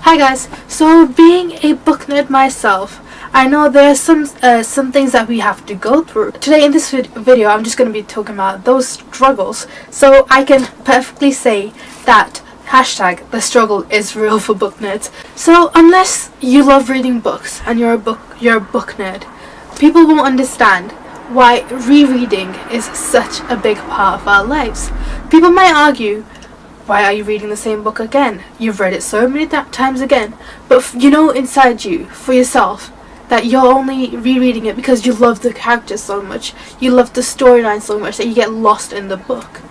Hi guys, so being a book nerd myself, I know there are some things that we have to go through. Today in this video I'm just going to be talking about those struggles, so I can perfectly say that hashtag the struggle is real for book nerds. So unless you love reading books and you're a book nerd, people won't understand why rereading is such a big part of our lives. People might argue, why are you reading the same book again? You've read it so many times again. But you know inside you, for yourself, that you're only rereading it because you love the characters so much, you love the storyline so much that you get lost in the book.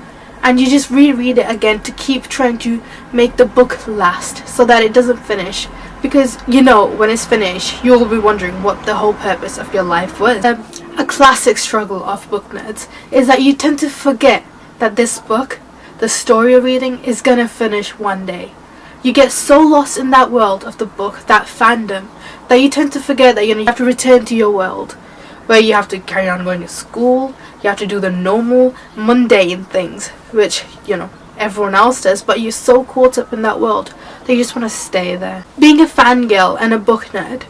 And you just reread it again to keep trying to make the book last so that it doesn't finish. Because you know when it's finished, you'll be wondering what the whole purpose of your life was. A classic struggle of book nerds is that you tend to forget that this book, the story you're reading, is gonna finish one day. You get so lost in that world of the book, that fandom, that you tend to forget that you have to return to your world, where you have to carry on going to school, you have to do the normal, mundane things, which, you know, everyone else does, but you're so caught up in that world that you just want to stay there. Being a fangirl and a book nerd,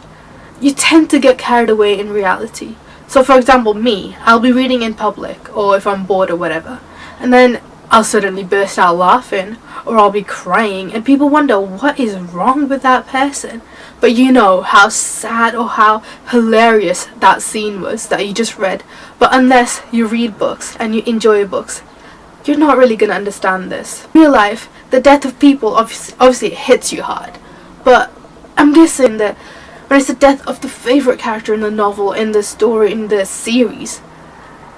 you tend to get carried away in reality. So for example, me, I'll be reading in public, or if I'm bored or whatever, and then I'll suddenly burst out laughing, or I'll be crying, and people wonder what is wrong with that person. But you know how sad or how hilarious that scene was that you just read. But unless you read books and you enjoy books, you're not really going to understand this. In real life, the death of people obviously hits you hard. But I'm guessing that when it's the death of the favourite character in the novel, in the story, in the series,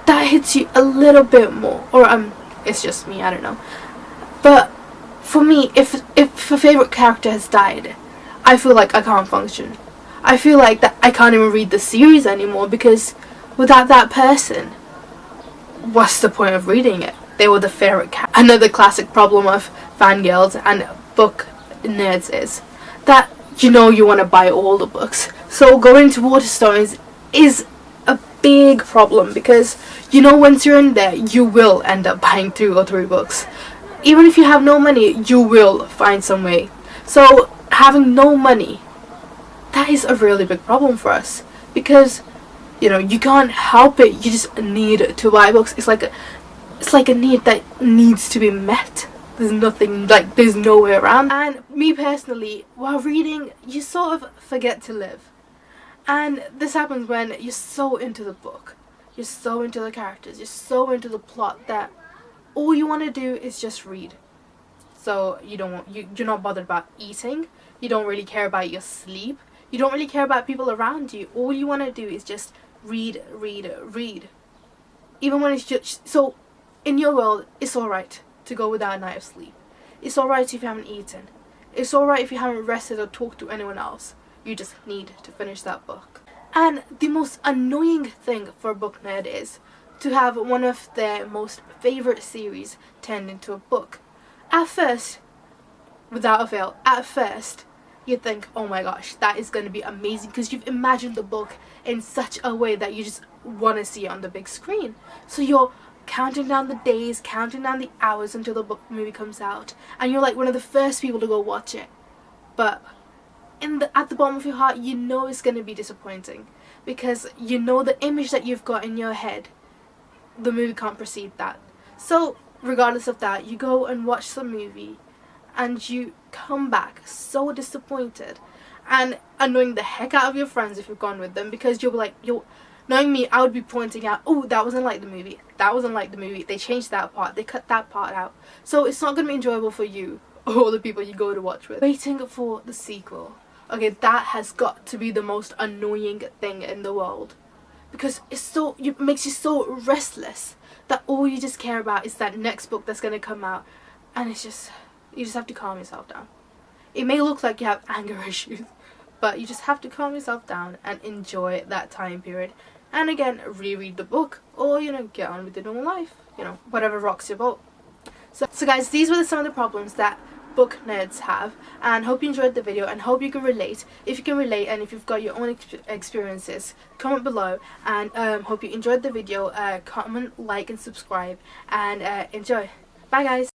that hits you a little bit more. Or it's just me, I don't know. But for me, if a favourite character has died, I feel like I can't function. I feel like that I can't even read the series anymore, because without that person, what's the point of reading it? They were the favourite character. Another classic problem of fangirls and book nerds is that you know you want to buy all the books. So going to Waterstones is a big problem, because you know once you're in there, you will end up buying 2 or 3 books. Even if you have no money, you will find some way. So having no money, that is a really big problem for us, because you know you can't help it, you just need to buy books. It's like a need that needs to be met. There's nothing, like, there's no way around. And me personally, while reading, you sort of forget to live. And this happens when you're so into the book, you're so into the characters, you're so into the plot that all you want to do is just read. So you're not bothered about eating, you don't really care about your sleep, you don't really care about people around you. All you want to do is just read. Even when it's just, so in your world, it's alright to go without a night of sleep. It's alright if you haven't eaten. It's alright if you haven't rested or talked to anyone else. You just need to finish that book. And the most annoying thing for a book nerd is to have one of their most favourite series turned into a book. At first, without a fail, you'd think, oh my gosh, that is going to be amazing, because you've imagined the book in such a way that you just want to see it on the big screen. So you're counting down the days, counting down the hours until the movie comes out, and you're like one of the first people to go watch it. But at the bottom of your heart, you know it's going to be disappointing, because you know the image that you've got in your head, the movie can't precede that. So regardless of that, you go and watch the movie and you come back so disappointed and annoying the heck out of your friends if you've gone with them, because you'll be like, knowing me, I would be pointing out, oh, that wasn't like the movie, they changed that part, they cut that part out. So it's not going to be enjoyable for you or the people you go to watch with. Waiting for the sequel, okay, that has got to be the most annoying thing in the world, because it makes you so restless that all you just care about is that next book that's going to come out, and it's just, you just have to calm yourself down. It may look like you have anger issues, but you just have to calm yourself down and enjoy that time period, and again reread the book, or you know, get on with your normal life, you know, whatever rocks your boat. So guys, these were some of the problems that book nerds have, and hope you enjoyed the video and hope you can relate. If you can relate, and if you've got your own experiences, comment below, and hope you enjoyed the video. Comment, like and subscribe, and enjoy. Bye guys.